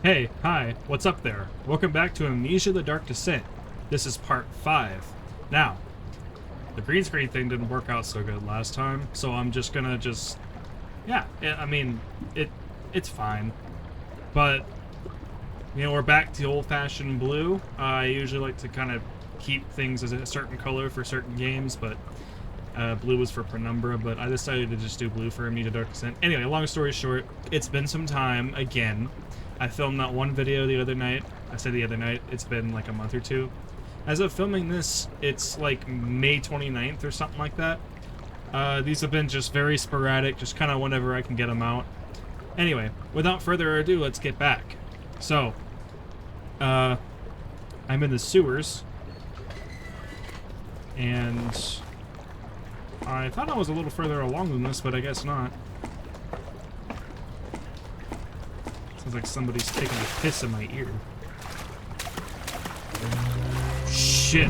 Hey, hi, what's up there? Welcome back to Amnesia the Dark Descent. This is part 5. Now, the green screen thing didn't work out so good last time, so I'm just gonna yeah, I mean, it's fine. But, you know, we're back to old-fashioned blue. I usually like to kind of keep things as a certain color for certain games, but blue was for Penumbra, but I decided to just do blue for Amnesia Dark Descent. Anyway, long story short, it's been some time again. I filmed that one video the other night. I said the other night, it's been like a month or two. As of filming this, it's like May 29th or something like that. These have been just very sporadic, just kind of whenever I can get them out. Anyway, without further ado, let's get back. So, I'm in the sewers. And I thought I was a little further along than this, but I guess not. Sounds like somebody's taking a piss in my ear. Shit.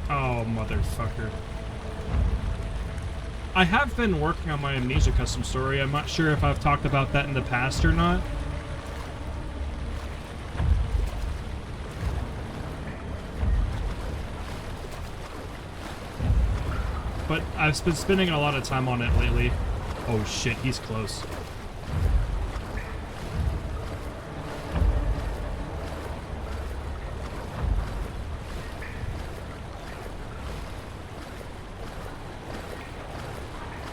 Oh, motherfucker. I have been working on my Amnesia custom story. I'm not sure if I've talked about that in the past or not. But I've been spending a lot of time on it lately. Oh shit, he's close.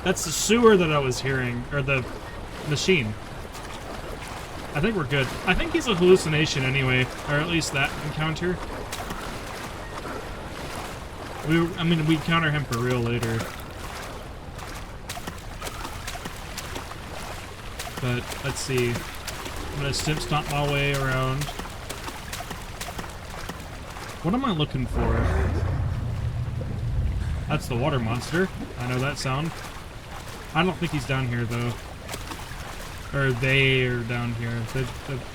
That's the sewer that I was hearing, or the machine. I think we're good. I think he's a hallucination anyway, or at least that encounter. I mean, we counter him for real later. But, let's see. I'm gonna stomp my way around. What am I looking for? That's the water monster. I know that sound. I don't think he's down here, though. Or they are down here. The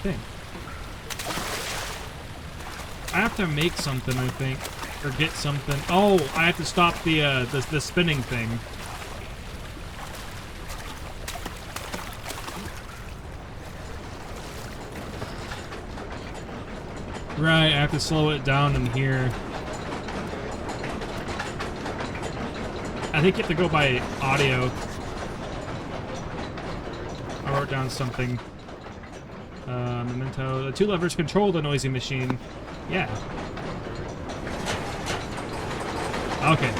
thing. I have to make something, I think. Or get something. Oh, I have to stop the spinning thing. Right, I have to slow it down in here. I think you have to go by audio. I wrote down something. Memento. The two levers control the noisy machine. Yeah. Okay.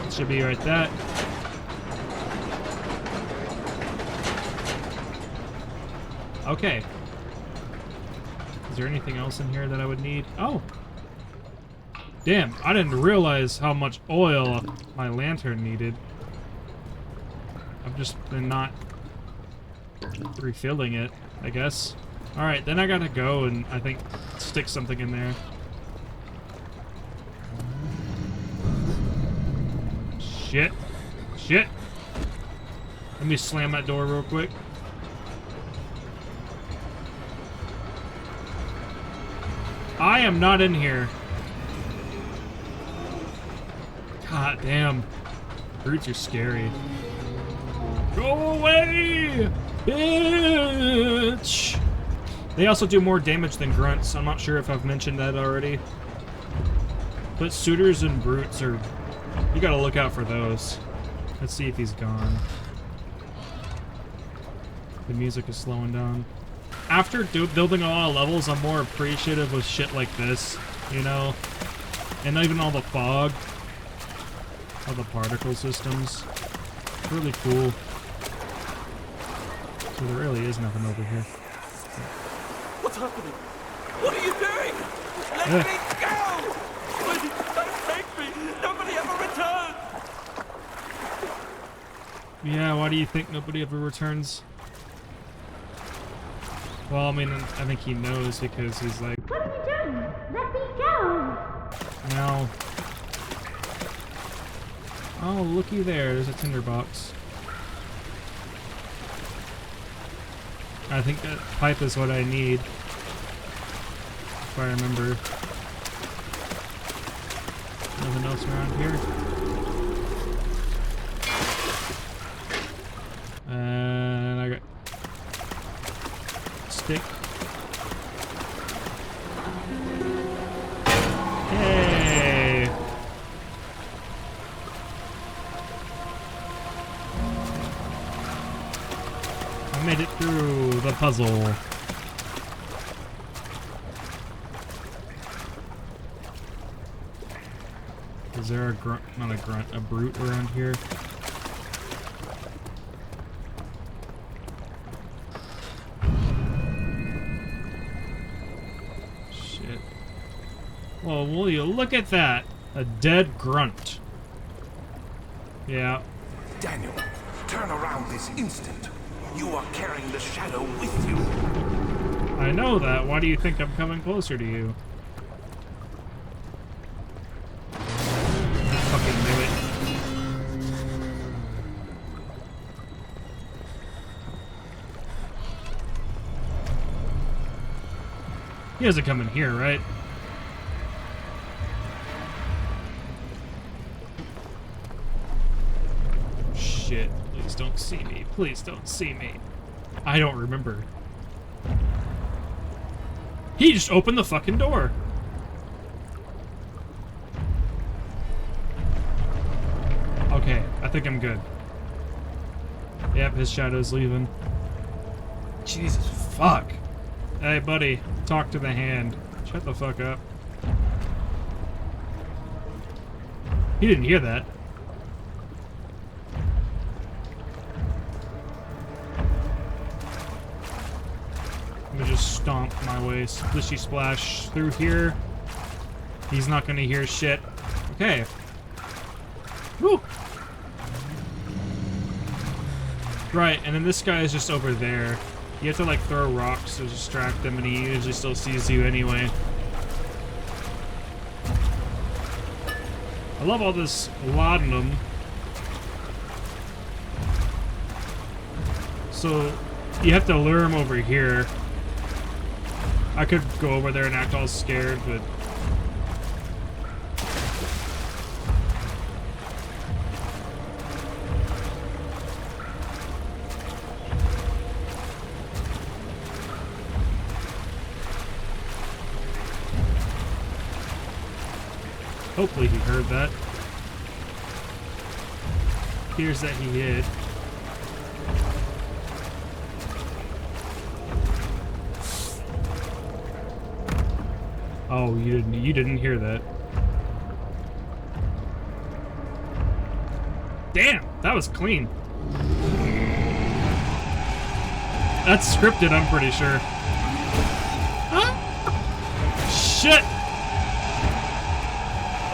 It should be right that. Okay. Is there anything else in here that I would need? Oh! Damn, I didn't realize how much oil my lantern needed. I've just been not refilling it, I guess. Alright, then I gotta go and I think stick something in there. Shit. Shit. Let me slam that door real quick. I am not in here. God damn. Brutes are scary. Go away! Bitch! They also do more damage than grunts. I'm not sure if I've mentioned that already. But suitors and brutes are... You gotta look out for those. Let's see if he's gone. The music is slowing down. After building a lot of levels, I'm more appreciative of shit like this, you know? And even all the fog. All the particle systems. It's really cool. So there really is nothing over here. What's happening? What are you doing? Let me go! Please, don't take me! Nobody ever returns! Yeah, why do you think nobody ever returns? Well, I mean, I think he knows because he's like... What are you doing? Let me go! No. Oh, looky there. There's a tinderbox. I think that pipe is what I need. If I remember. Nothing else around here? stick. Hey! I made it through the puzzle. Is there a grunt, not a grunt, a brute around here? Shit. Well, will you look at that? A dead grunt. Yeah. Daniel, turn around this instant. You are carrying the shadow with you. I know that. Why do you think I'm coming closer to you? Fucking knew it. He doesn't come in here, right? Shit. Please don't see me. Please don't see me. I don't remember. He just opened the fucking door. Okay, I think I'm good. Yep, his shadow's leaving. Jesus fuck. Hey, buddy, talk to the hand. Shut the fuck up. He didn't hear that. I'm gonna just stomp my way, splishy splash through here. He's not gonna hear shit. Okay. Woo! Right, and then this guy is just over there. You have to like throw rocks to distract him, and he usually still sees you anyway. I love all this laudanum. So you have to lure him over here. I could go over there and act all scared, but hopefully he heard that. Hears that he hid. Oh, you didn't hear that. Damn, that was clean. That's scripted, I'm pretty sure. Huh? Shit!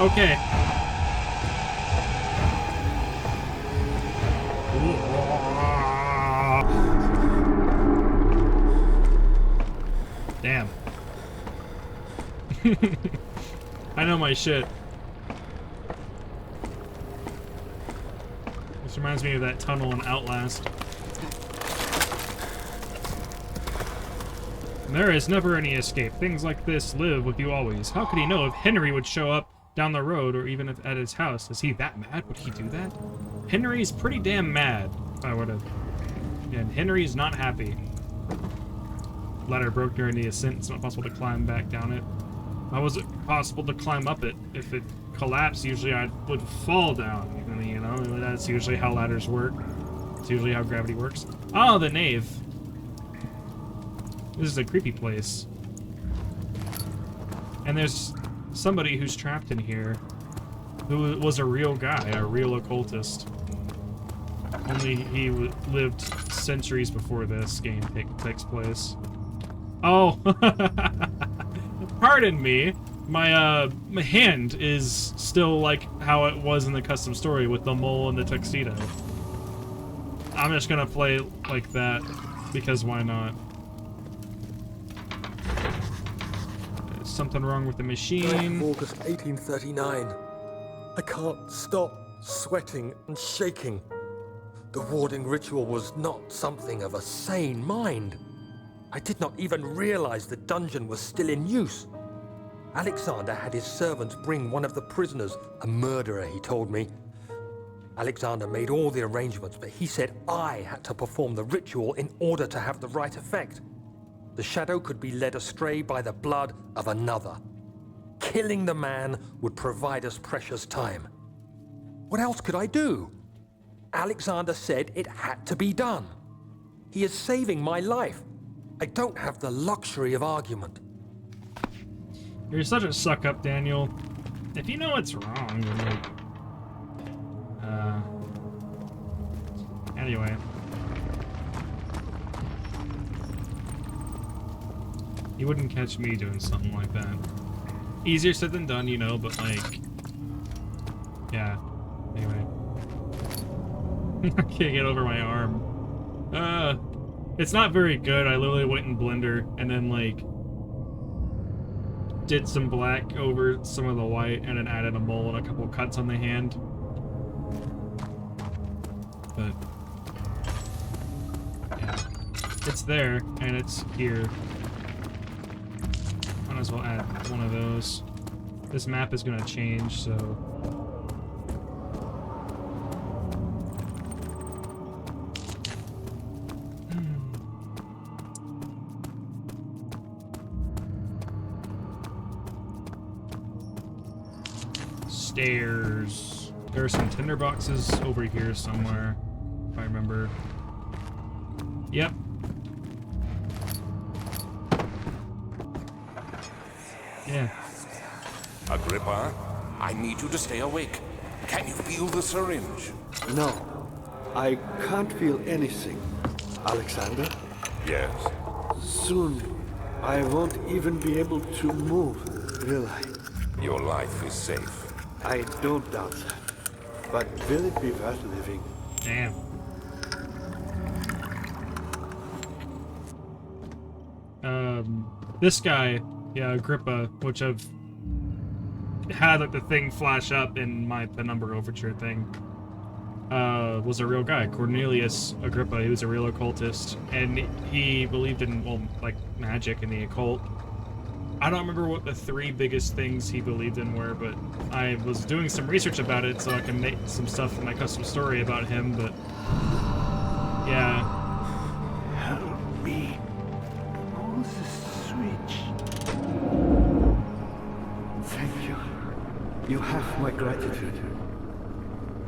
Okay. Damn. I know my shit. This reminds me of that tunnel in Outlast. There is never any escape. Things like this live with you always. How could he know if Henry would show up down the road, or even if at his house? Is he that mad? Would he do that? Henry's pretty damn mad. I would've. And Henry's not happy. Ladder broke during the ascent. It's not possible to climb back down it. How was it possible to climb up it? If it collapsed, usually I would fall down. You know, that's usually how ladders work. It's usually how gravity works. Oh, the nave. This is a creepy place. And there's somebody who's trapped in here who was a real guy, a real occultist. Only he lived centuries before this game takes place. Oh! Pardon me. My hand is still like how it was in the custom story with the mole and the tuxedo. I'm just gonna play like that because why not? There's something wrong with the machine. August 1839. I can't stop sweating and shaking. The warding ritual was not something of a sane mind. I did not even realize the dungeon was still in use. Alexander had his servants bring one of the prisoners, a murderer, he told me. Alexander made all the arrangements, but he said I had to perform the ritual in order to have the right effect. the shadow could be led astray by the blood of another. Killing the man would provide us precious time. What else could I do? Alexander said it had to be done. He is saving my life. I don't have the luxury of argument. You're such a suck-up, Daniel. If you know it's wrong, then like... Anyway. You wouldn't catch me doing something like that. Easier said than done, you know, but like... Yeah. Anyway. I can't get over my arm. It's not very good. I literally went in Blender and then like... did some black over some of the white and then added a mole and a couple cuts on the hand. But... yeah. It's there, and it's here. Might as well add one of those. This map is gonna change, so... Stairs. There are some tinder boxes over here somewhere, if I remember. Yep. Yeah. Agrippa, I need you to stay awake. Can you feel the syringe? No, I can't feel anything. Alexander, Yes. soon I won't even be able to move, will I? Your life is safe. I don't doubt that. But will it be worth living? Damn. This guy, yeah, Agrippa, which I've had like the thing flash up in my Penumbra Overture thing, was a real guy. Cornelius Agrippa, he was a real occultist, and he believed in, well, like magic and the occult. I don't remember what the 3 biggest things he believed in were, but I was doing some research about it so I can make some stuff in my custom story about him, but yeah. Help me. Oh, the switch. Thank you. You have my gratitude.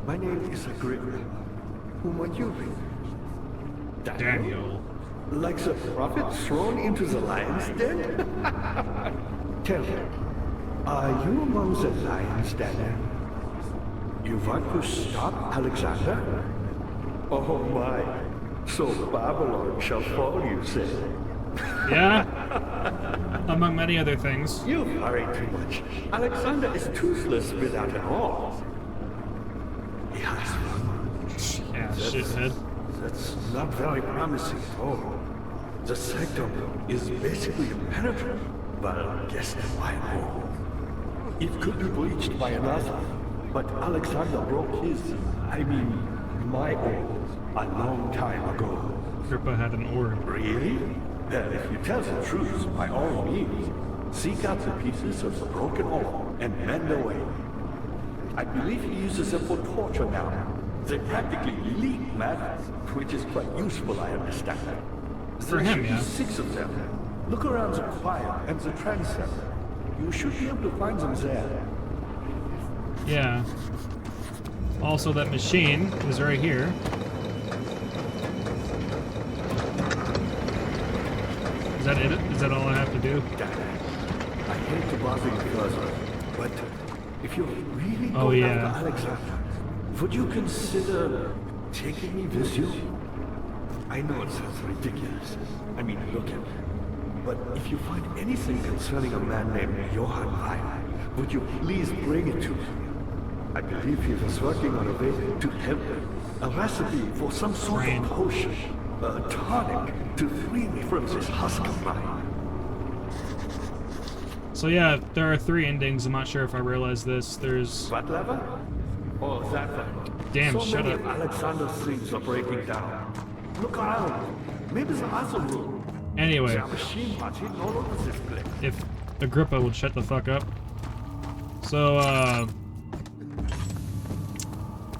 My name is Agrippa. Who might you be? Daniel. Like the prophet thrown into the lion's den? Tell me, are you among the lions, Daniel? You want to stop Alexander? Oh my, so Babylon shall fall, you say? Yeah? Among many other things. You worry too much. Alexander is toothless without an arm. He has one. Yeah, shithead. That's not very promising at all. The sectum is basically impenetrable. Well, guess why more? It could be breached by another, but Alexander broke his, my orb, a long time ago. Agrippa had an orb. Really? Well, if you tell the truth, by all means, seek out the pieces of the broken orb and mend away. I believe he uses them for torture now. They practically leak matter, which is quite useful, I understand. For There him, should yeah. be 6 of them. Look around the choir and the transept. You should be able to find them there. Yeah. Also, that machine is right here. Is that it? Is that all I have to do? Dad, I hate to bother you further, but if you really Oh, go yeah. after Alexander, would you consider taking me with you? I know it sounds ridiculous. I mean, look at me. But if you find anything concerning a man named Johann Wein, would you please bring it to me? I believe he was working on a way to help me. A recipe for some sort Ryan. of potion. A tonic to free me from this husk of mine. So yeah, there are 3 endings. I'm not sure if I realized this. There's... What lever? Oh, that one. Damn, so shut many up. of Alexander's things are breaking down. Look around. Maybe the other room. Anyway, There are machine parts hidden all over this place. if Agrippa would shut the fuck up. So,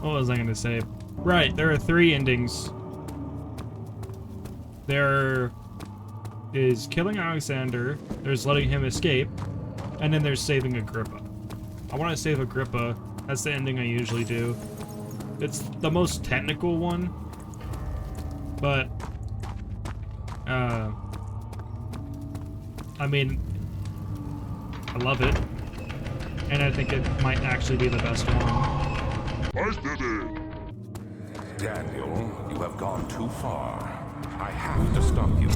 what was I gonna say? Right, there are 3 endings. There is killing Alexander, there's letting him escape, and then there's saving Agrippa. I want to save Agrippa. That's the ending I usually do. It's the most technical one, but I mean, I love it, and I think it might actually be the best one. I did it! Daniel, you have gone too far. I have to stop you.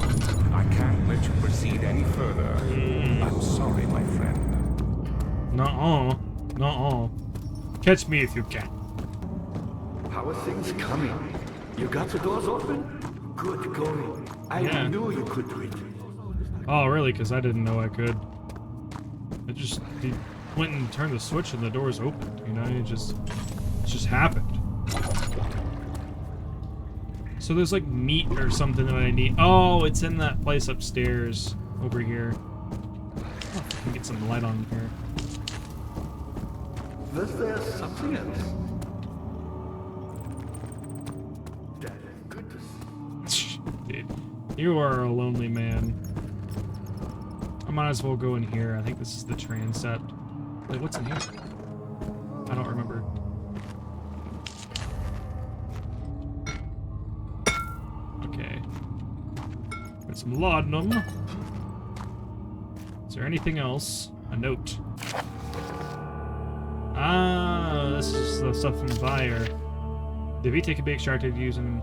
I can't let you proceed any further. I'm sorry, my friend. Nuh-uh. Nuh-uh. Catch me if you can. How are things coming? You got the doors open? Good going. I knew you could do it. Oh, really? Because I didn't know I could. I just went and turned the switch and the doors opened, you know? It just happened. So there's like meat or something that I need. Oh, it's in that place upstairs over here. Oh, I can get some light on here. Was there something else? That is good to see. Dude, you are a lonely man. I might as well go in here. I think this is the transept. Wait, what's in here? I don't remember. Okay. Got some laudanum. Is there anything else? A note. Ah, this is the stuff from Fire. The Vitae can be extracted using,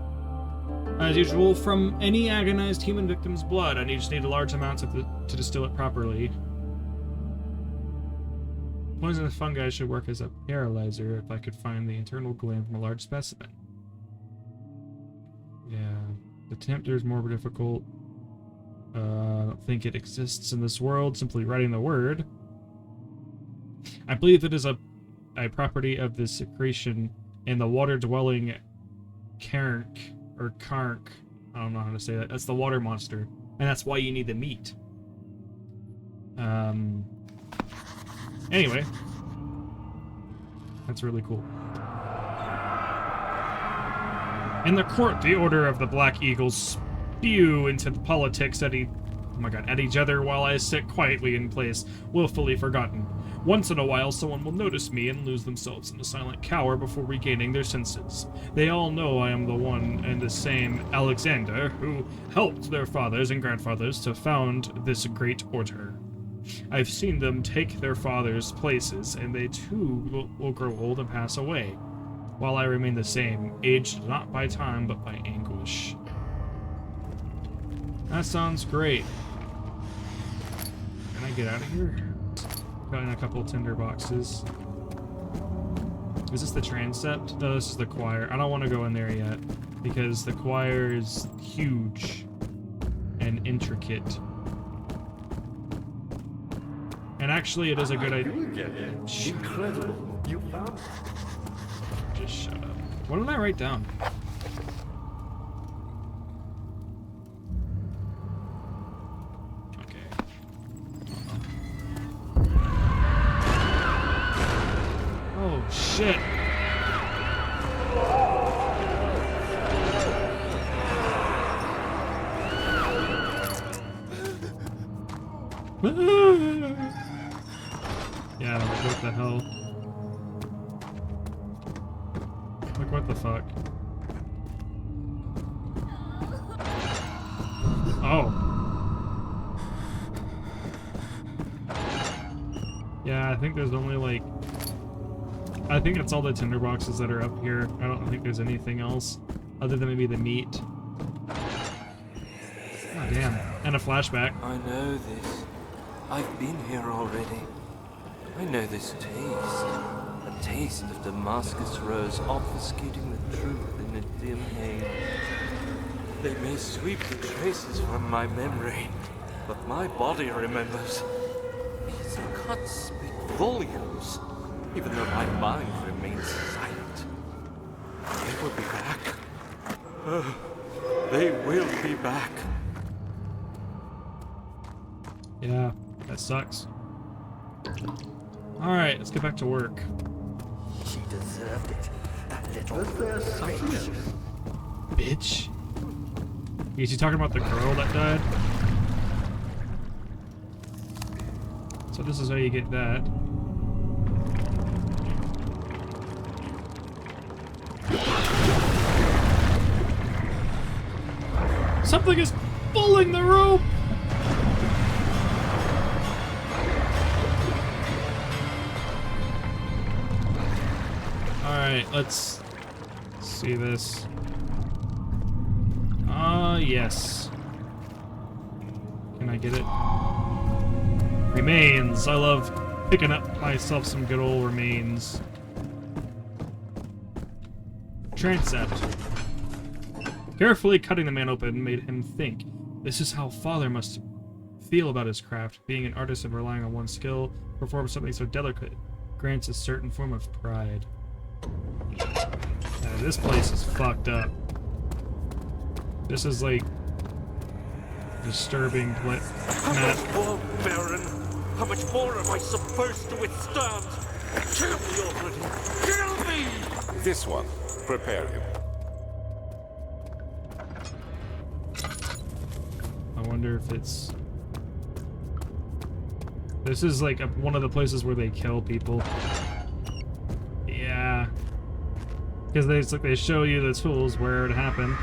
as usual, from any agonized human victim's blood. I just need large amounts of to distill it properly. Poisonous fungi should work as a paralyzer if I could find the internal gland from a large specimen. Yeah, the tempter is more difficult. I don't think it exists in this world. Simply writing the word. I believe it is a property of the secretion in the water-dwelling Karnk, or Karnk. I don't know how to say that. That's the water monster. And that's why you need the meat. Anyway. That's really cool. In the court, the Order of the Black Eagles spew into the politics at each other while I sit quietly in place, willfully forgotten. Once in a while, someone will notice me and lose themselves in a silent cower before regaining their senses. They all know I am the one and the same Alexander who helped their fathers and grandfathers to found this great order. I've seen them take their fathers' places, and they too will grow old and pass away, while I remain the same, aged not by time but by anguish. That sounds great. Can I get out of here? Got in a couple tinder boxes. Is this the transept? No, this is the choir. I don't want to go in there yet, because the choir is huge and intricate. And actually, it is a good idea. Incredible. You found. Just shut up. What did I write down? Okay. Oh, shit. Yeah, what the hell? Like, what the fuck? Oh. Yeah, I think there's only, like... I think it's all the tinderboxes that are up here. I don't think there's anything else, other than maybe the meat. Oh, damn. And a flashback. I know this. I've been here already. I know this taste. A taste of Damascus rose obfuscating the truth in a dim haze. They may sweep the traces from my memory, but my body remembers. These cuts speak volumes, even though my mind remains silent. They will be back. They will be back. Yeah, that sucks. Alright, let's get back to work. She deserved it. That little Was there something else? Bitch. Is he talking about the girl that died? So this is how you get that. Something is pulling the rope! Alright, let's see this. Yes. Can I get it? Remains. I love picking up myself some good old remains. Transept. Carefully cutting the man open made him think. This is how Father must feel about his craft. Being an artist and relying on one's skill, perform something so delicate, grants a certain form of pride. This place is fucked up. This is like disturbing map. How much more, Baron? How much more am I supposed to withstand? Kill me already! Kill me! This one. Prepare him. I wonder if it's... This is like one of the places where they kill people. Yeah. Because they show you the tools where it happened.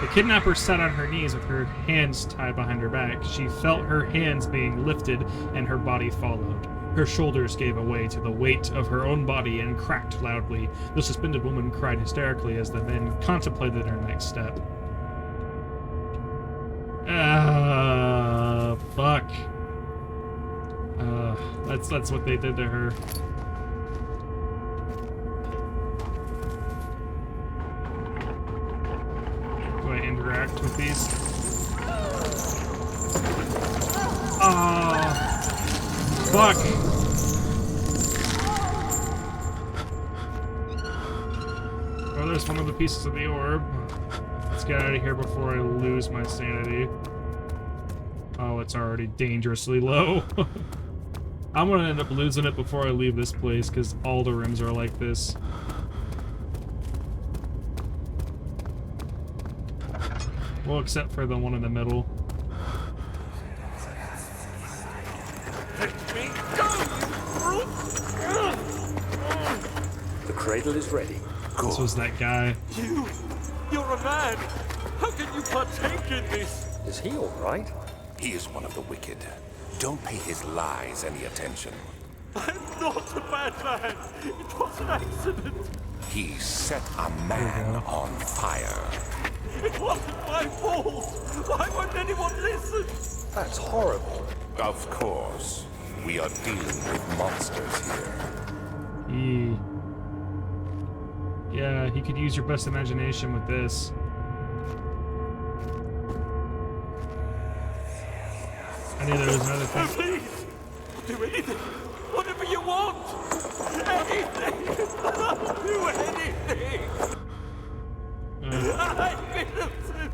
The kidnapper sat on her knees with her hands tied behind her back. She felt her hands being lifted and her body followed. Her shoulders gave away to the weight of her own body and cracked loudly. The suspended woman cried hysterically as the men contemplated her next step. Fuck. That's what they did to her. Do I interact with these? Fuck! Oh, there's one of the pieces of the orb. Let's get out of here before I lose my sanity. Oh, it's already dangerously low. I'm gonna end up losing it before I leave this place, because all the rooms are like this. Well, except for the one in the middle. Let me go, you brute! The cradle is ready. This was that guy. You're a man! How can you partake in this? Is he all right? He is one of the wicked. Don't pay his lies any attention. I'm not a bad man! It was an accident! He set a man on fire. It wasn't my fault! Why won't anyone listen? That's horrible. Of course. We are dealing with monsters here. Yeah, he could use your best imagination with this. I knew there was another thing. Please! Do anything! Whatever you want! Anything! I'll do anything! I'm innocent!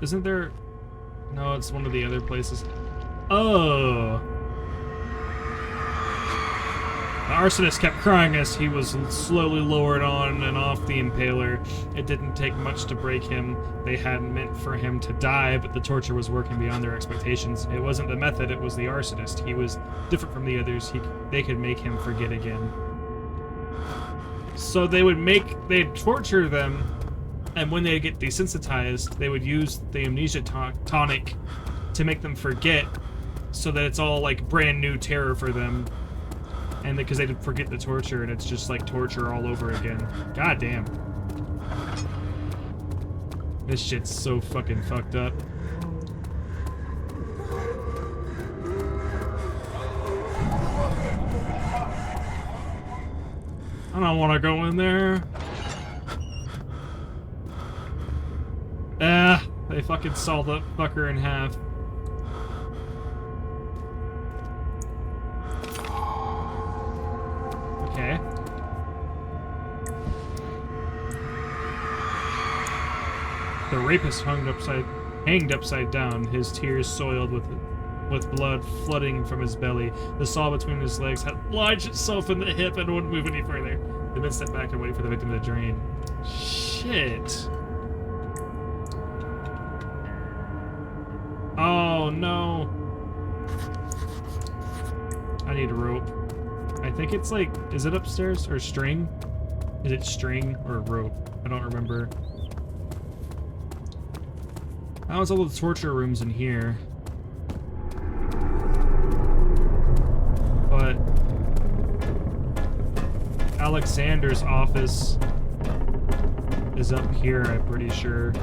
Isn't there... No, it's one of the other places. Oh! The arsonist kept crying as he was slowly lowered on and off the impaler. It didn't take much to break him. They hadn't meant for him to die, but the torture was working beyond their expectations. It wasn't the method, it was the arsonist. He was different from the others. They could make him forget again. So they'd torture them, and when they get desensitized, they would use the amnesia tonic to make them forget, so that it's all like brand new terror for them. And because they forget the torture, and it's just like torture all over again. God damn. This shit's so fucking fucked up. I don't want to go in there. They fucking sawed that fucker in half. Okay. The rapist hanged upside down, his tears soiled with blood flooding from his belly. The saw between his legs had lodged itself in the hip and wouldn't move any further. The men stepped back and waited for the victim to drain. Shit. Oh no. need rope. I think it's like, is it upstairs or string? Is it string or rope? I don't remember. That was all the torture rooms in here. But Alexander's office is up here, I'm pretty sure.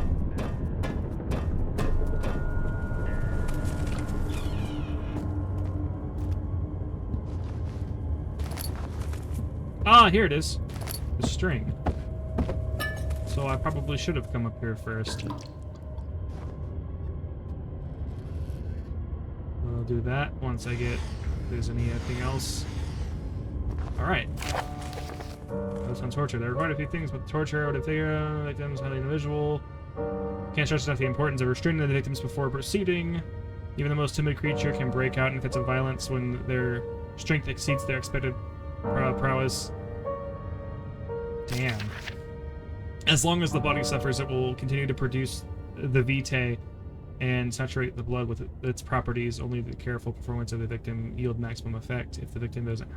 Ah, here it is. The string. So I probably should have come up here first. I'll do that once I get if there's anything else. Alright. That's on torture. There are quite a few things with torture. What if they victims highly individual? Can't stress enough the importance of restraining the victims before proceeding. Even the most timid creature can break out in fits of violence when their strength exceeds their expected prowess. Damn. As long as the body suffers, it will continue to produce the vitae and saturate the blood with its properties. Only the careful performance of the victim yield maximum effect. If the victim doesn't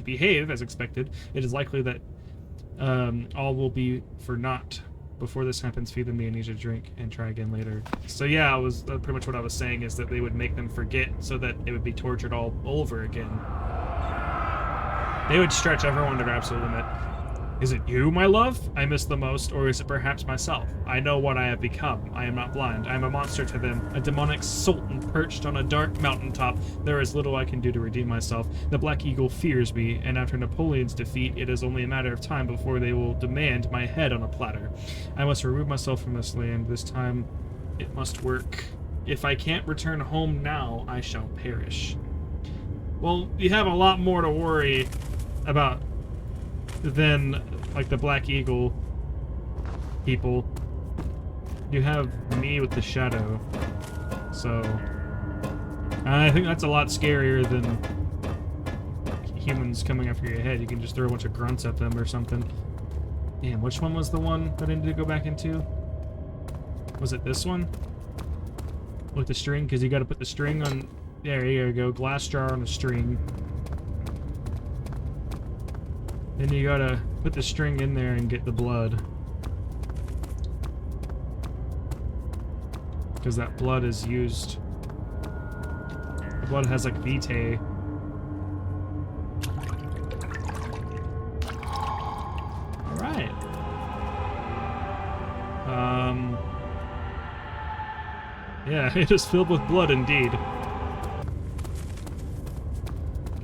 behave as expected, it is likely that all will be for naught. Before this happens, feed them the amnesia drink and try again later. So yeah, pretty much what I was saying is that they would make them forget so that it would be tortured all over again. They would stretch everyone to their absolute limit. Is it you, my love, I miss the most, or is it perhaps myself? I know what I have become. I am not blind. I am a monster to them, a demonic sultan perched on a dark mountaintop. There is little I can do to redeem myself. The Black Eagle fears me, and after Napoleon's defeat, it is only a matter of time before they will demand my head on a platter. I must remove myself from this land. This time, it must work. If I can't return home now, I shall perish. Well, you have a lot more to worry about than like the Black Eagle people. You have me with the shadow, so I think that's a lot scarier than humans coming after your head. You can just throw a bunch of grunts at them or something. Damn, which one was the one that I needed to go back into? Was it this one with the string? Because you got to put the string on. There you go, glass jar on a string. Then you gotta put the string in there and get the blood. Because that blood is used. The blood has like vitae. Alright. Yeah, it is filled with blood indeed.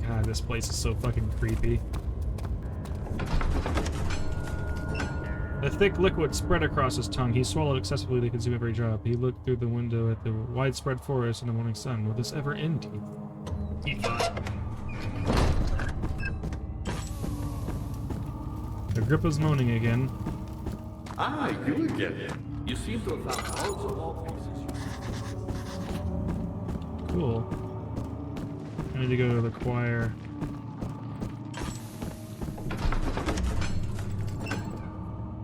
God, this place is so fucking creepy. A thick liquid spread across his tongue. He swallowed excessively to consume every drop. He looked through the window at the widespread forest and the morning sun. Will this ever end? Agrippa's moaning again. Ah, you again. You seem to have found loads of all pieces. Cool. I need to go to the choir.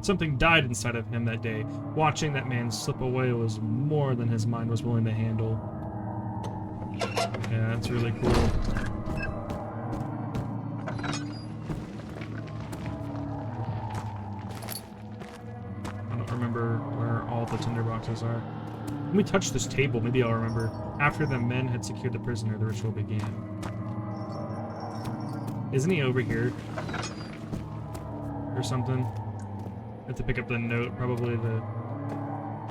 Something died inside of him that day. Watching that man slip away was more than his mind was willing to handle. Yeah, that's really cool. I don't remember where all the tinderboxes are. When we touch this table, maybe I'll remember. After the men had secured the prisoner, the ritual began. Isn't he over here? Or something? Have to pick up the note, probably to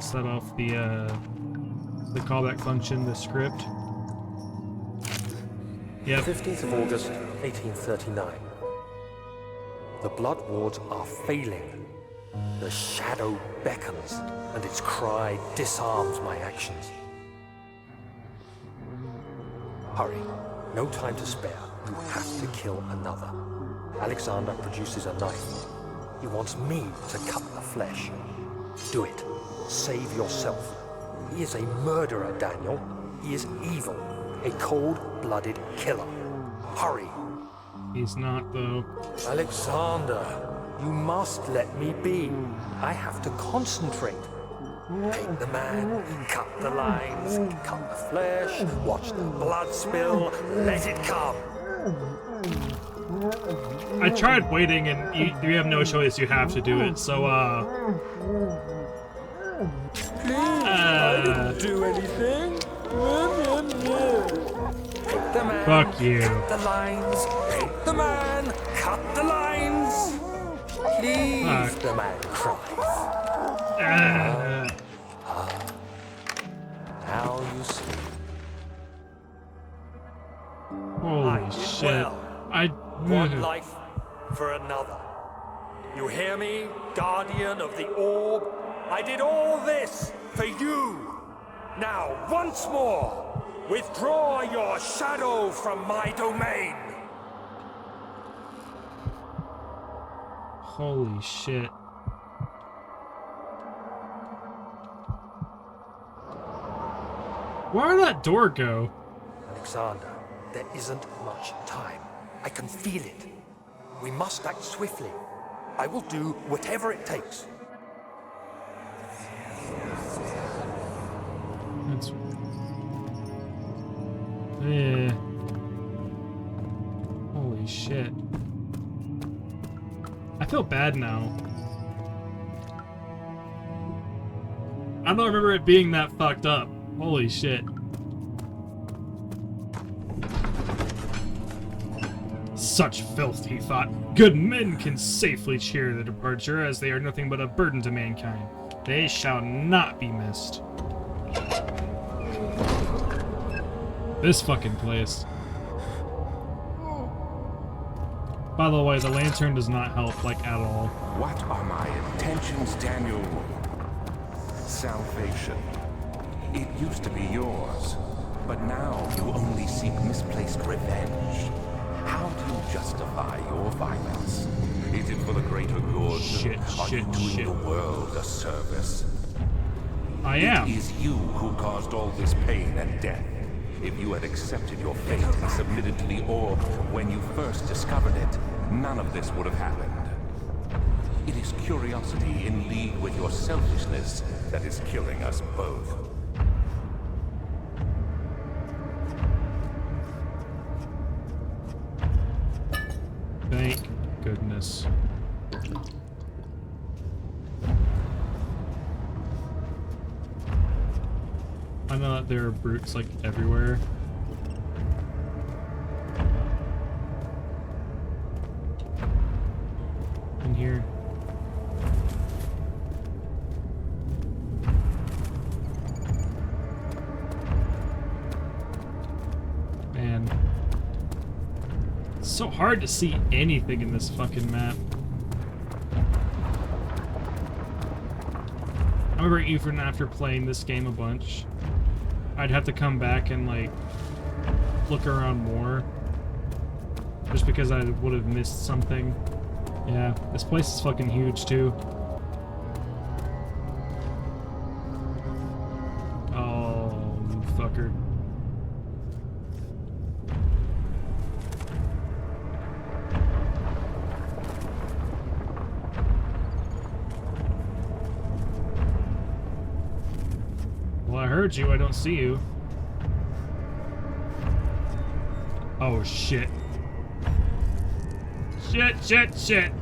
set off the callback function, the script. Yep. 15th of August, 1839. The blood wards are failing. The shadow beckons, and its cry disarms my actions. Hurry. No time to spare. You have to kill another. Alexander produces a knife. He wants me to cut the flesh. Do it. Save yourself. He is a murderer, Daniel. He is evil. A cold-blooded killer. Hurry. He's not, though. Alexander, you must let me be. I have to concentrate. Take the man, cut the lines, cut the flesh, watch the blood spill, let it come. I tried waiting, and you have no choice. You have to do it. So, I didn't do anything. Take the man, fuck you. cut the lines, take the man, cut the lines. Please, the man cries. Now you see. Holy I did shit. well. I. One life for another. You hear me, guardian of the orb? I did all this for you. Now, once more, withdraw your shadow from my domain. Holy shit. Where'd that door go? Alexander, there isn't much time. I can feel it. We must act swiftly. I will do whatever it takes. That's. Yeah. Holy shit. I feel bad now. I don't remember it being that fucked up. Holy shit. Such filth, he thought. Good men can safely cheer their departure, as they are nothing but a burden to mankind. They shall not be missed. This fucking place. By the way, the lantern does not help, like, at all. What are my intentions, Daniel? Salvation. It used to be yours, but now you only seek misplaced revenge. How do you justify your violence? Is it for the greater good? Are you doing the world a service? I am. It is you who caused all this pain and death. If you had accepted your fate and submitted to the orb when you first discovered it, none of this would have happened. It is curiosity in league with your selfishness that is killing us both. Thank goodness. I know that there are brutes, like, everywhere. In here. Man. It's so hard to see anything in this fucking map. I remember even after playing this game a bunch, I'd have to come back and, like, look around more. Just because I would have missed something. Yeah, this place is fucking huge, too. Oh, you fucker. Well, I heard you, I don't see you. Oh, shit. Shit.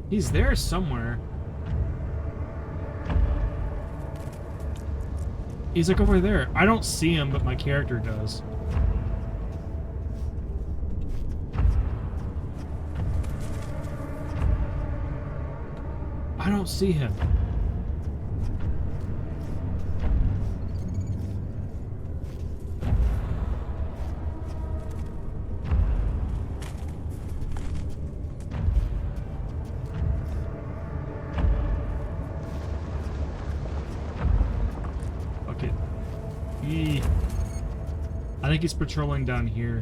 He's there somewhere. He's like over there. I don't see him, but my character does. I don't see him. Okay. I think he's patrolling down here.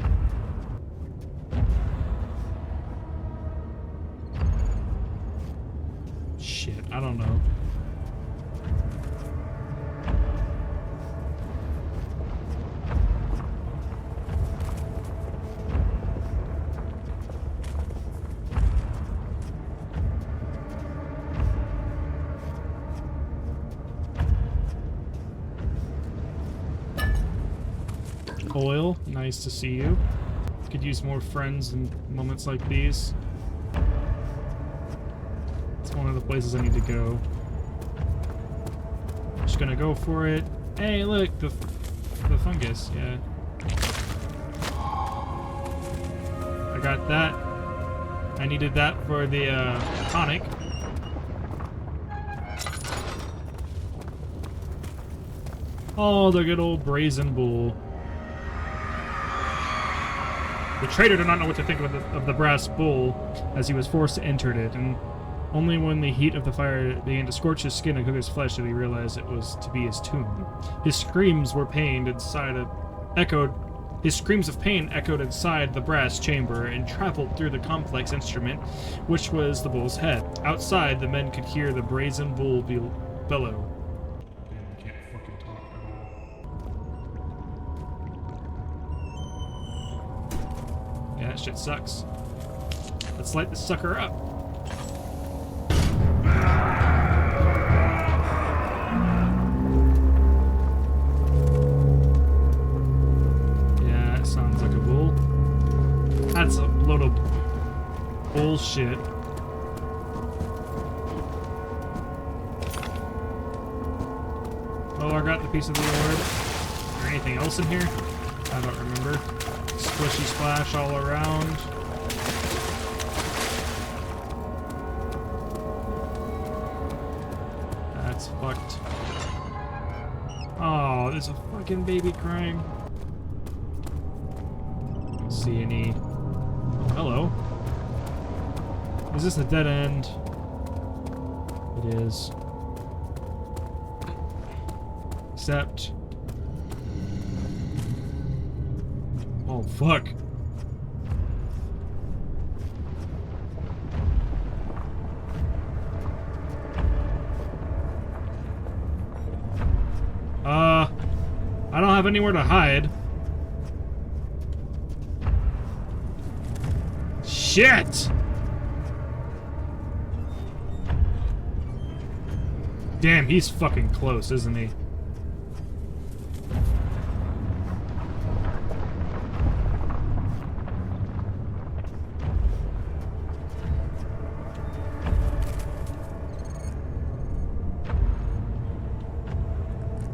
Shit, I don't know. oil. Nice to see you. Could use more friends in moments like these. It's one of the places I need to go. Just gonna go for it. Hey, look, the fungus. Yeah. I got that. I needed that for the tonic. Oh, the good old brazen bull. The traitor did not know what to think of the brass bull, as he was forced to enter it, and only when the heat of the fire began to scorch his skin and cook his flesh did he realize it was to be his tomb. His screams of pain echoed inside the brass chamber and traveled through the complex instrument, which was the bull's head. Outside, the men could hear the brazen bull bellow. Yeah, that shit sucks. Let's light the sucker up. Yeah, that sounds like a bull. That's a load of bullshit. Oh, I got the piece of the orb. Is there anything else in here? I don't remember. Splishy splash all around. That's fucked. Oh, there's a fucking baby crying. Don't see any. Oh, hello. Is this a dead end? It is. Except. Oh, fuck. I don't have anywhere to hide. Shit! Damn, he's fucking close, isn't he?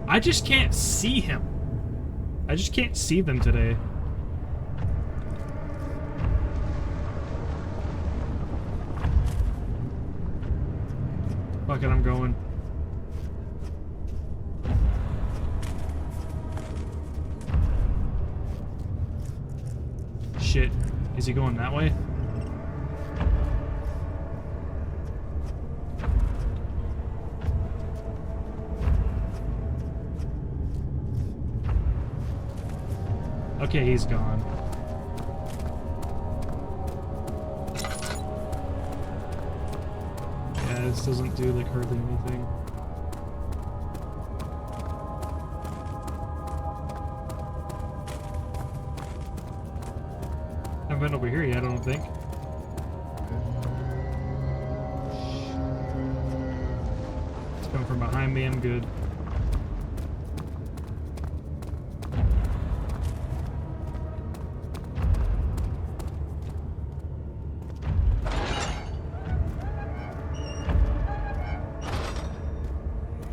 I just can't see him. I just can't see them today. Fuck it, I'm going. Shit. Is he going that way? Okay, he's gone. Yeah, this doesn't do like hardly anything. Haven't been over here yet, I don't think. It's coming from behind me, I'm good.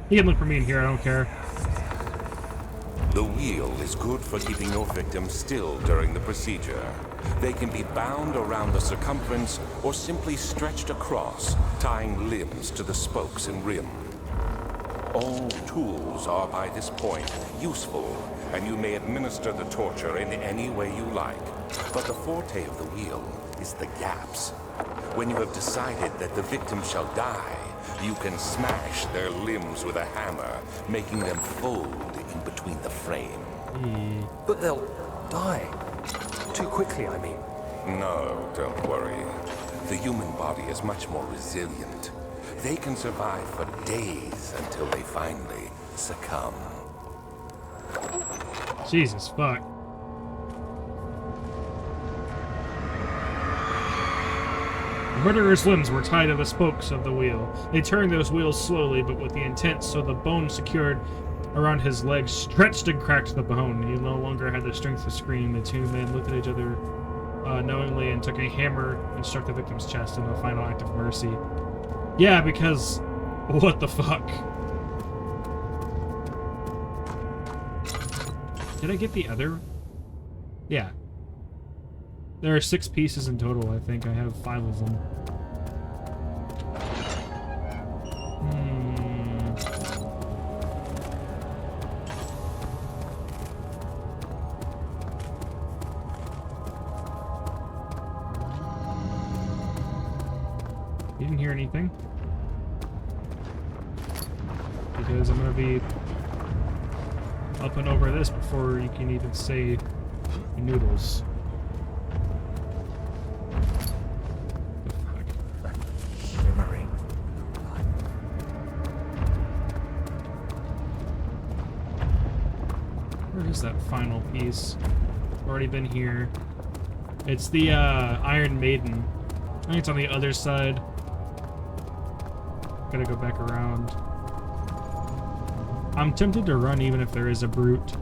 He can look for me in here, I don't care. The wheel is good for keeping your victims still during the procedure. They can be bound around the circumference or simply stretched across, tying limbs to the spokes and rim. All tools are by this point useful, and you may administer the torture in any way you like. But the forte of the wheel is the gaps. When you have decided that the victim shall die, you can smash their limbs with a hammer, making them fold in between the frame. But they'll die. Too quickly, I mean. No, don't worry. The human body is much more resilient. They can survive for days until they finally succumb. Jesus fuck. The murderer's limbs were tied to the spokes of the wheel. They turned those wheels slowly, but with the intent so the bone secured around his legs stretched and cracked to the bone. He no longer had the strength to scream. The two men looked at each other knowingly and took a hammer and struck the victim's chest in a final act of mercy. Yeah, because what the fuck? Did I get the other? Yeah. There are 6 pieces in total, I think. I have 5 of them. You didn't hear anything. Because I'm gonna be up and over this before you can even say noodles. Shimmering. Where is that final piece? Already been here. It's the Iron Maiden. I think it's on the other side. Gotta go back around. I'm tempted to run even if there is a brute.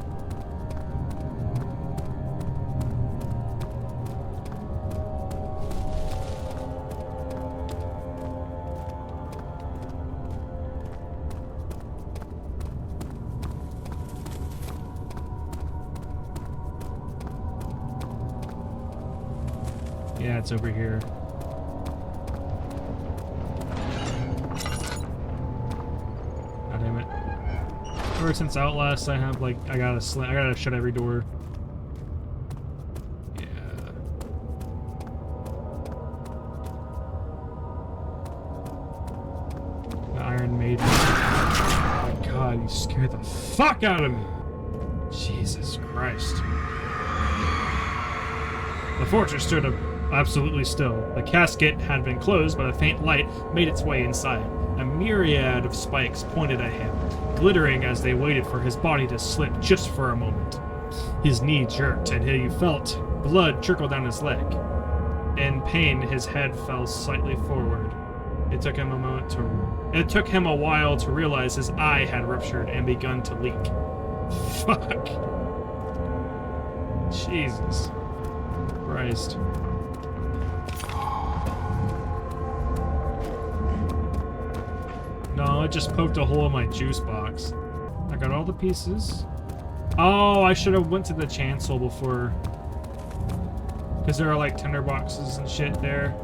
Yeah, it's over here. God damn it. Ever since Outlast, I have like, I gotta shut every door. Yeah. The Iron Maiden. Oh my god, you scared the fuck out of me! Jesus Christ. The fortress stood up absolutely still. The casket had been closed, but a faint light made its way inside. A myriad of spikes pointed at him, glittering as they waited for his body to slip just for a moment. His knee jerked, and he felt blood trickle down his leg. In pain, his head fell slightly forward. It took him a while to realize his eye had ruptured and begun to leak. Fuck. Jesus Christ. No, it just poked a hole in my juice box. I got all the pieces. Oh, I should have went to the chancel before. Because there are like tinder boxes and shit there.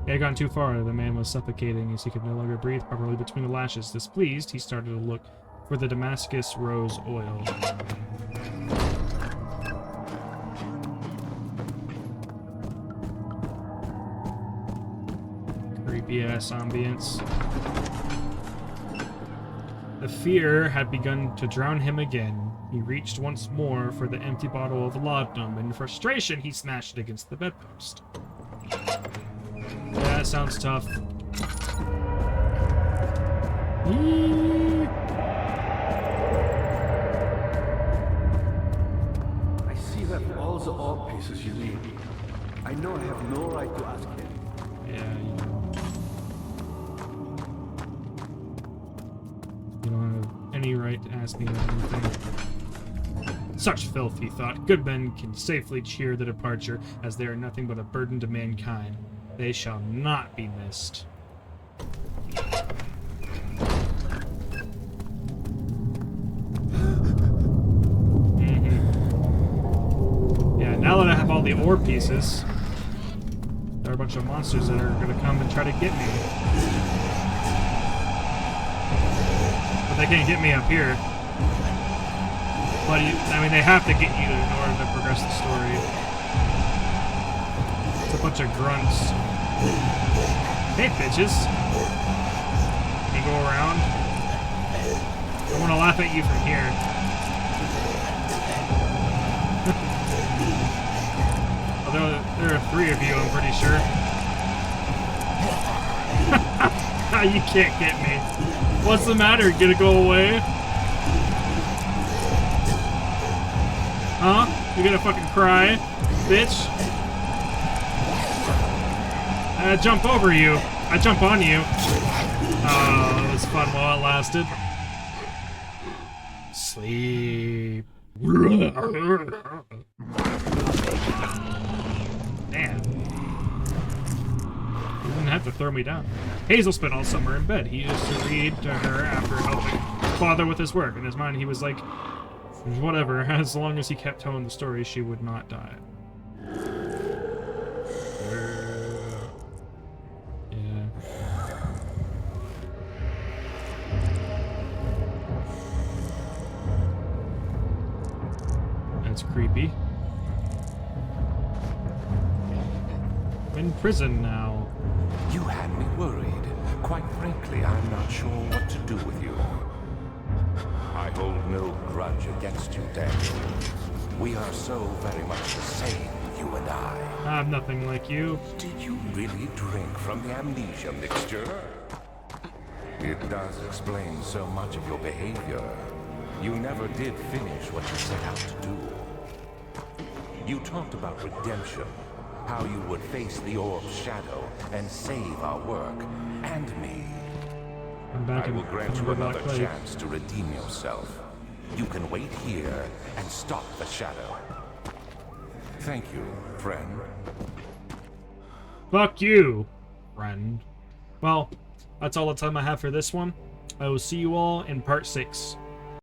He had gone too far. The man was suffocating as he could no longer breathe properly between the lashes. Displeased, he started to look for the Damascus rose oil. Creepy-ass ambience. The fear had begun to drown him again. He reached once more for the empty bottle of laudanum. In frustration, he smashed it against the bedpost. Yeah, that sounds tough. I see you have all the orb pieces you need. I know I have no right to ask him. Yeah, you don't have any right to ask me about anything. Such filth, he thought. Good men can safely cheer the departure, as they are nothing but a burden to mankind. They shall not be missed. Yeah, now that I have all the ore pieces, there are a bunch of monsters that are gonna come and try to get me. But they can't get me up here. But I mean, they have to get you in order to progress the story. It's a bunch of grunts. Hey, bitches. You go around. I want to laugh at you from here. Although there are 3 of you, I'm pretty sure. You can't get me. What's the matter? You gonna go away? Huh? You gonna fucking cry, bitch? I jump over you. I jump on you. Oh, it was fun while it lasted. Sleep. Man. You didn't have to throw me down. Hazel spent all summer in bed. He used to read to her after helping father with his work. In his mind, he was like, whatever, as long as he kept telling the story, she would not die. Yeah. That's creepy. I'm in prison now. You had me worried. Quite frankly, I'm not sure what to do with you. I hold no grudge against you, Daniel. We are so very much the same, you and I. I'm nothing like you. Did you really drink from the amnesia mixture? It does explain so much of your behavior. You never did finish what you set out to do. You talked about redemption, how you would face the orb's shadow and save our work and me. I'm back I will in grant you another Thunderback Lake. chance to redeem yourself. You can wait here and stop the shadow. Thank you, friend. Fuck you, friend. Well, that's all the time I have for this one. I will see you all in part 6.